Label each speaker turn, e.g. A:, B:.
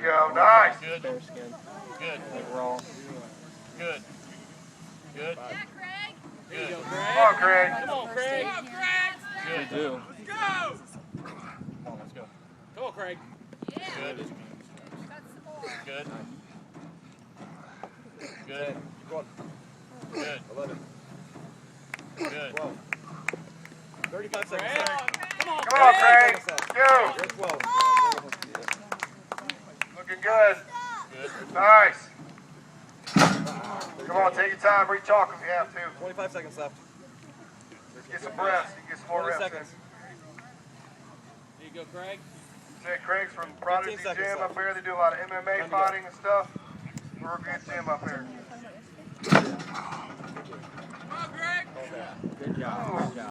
A: go. Nice.
B: Good.
C: Bare skin.
B: Good.
C: Like raw.
B: Good. Good.
D: Yeah, Craig.
B: Good.
A: Come on, Craig.
B: Come on, Craig.
D: Come on, Craig.
B: Good.
C: We do.
D: Let's go.
B: Come on, let's go.
E: Come on, Craig.
D: Yeah.
B: Good.
D: Got some more.
B: Good. Good. Good.
E: 11.
B: Good.
E: 12. 35 seconds.
B: Craig.
D: Come on,
A: Come on, Craig. Go.
E: You're 12.
A: Looking good.
B: Good.
A: Nice. Come on, take your time. Rechalk if you have to.
E: 25 seconds left.
A: Let's get some reps. Get some more
E: 20
A: reps.
E: seconds.
B: Here you go, Craig.
A: Say Craig's from Prodigy
E: 15 seconds
A: Gym
E: left.
A: up here. They do a lot of MMA
E: Time to go.
A: fighting and stuff. We're a good gym up here.
D: Come on, Greg.
C: Good job. Good job.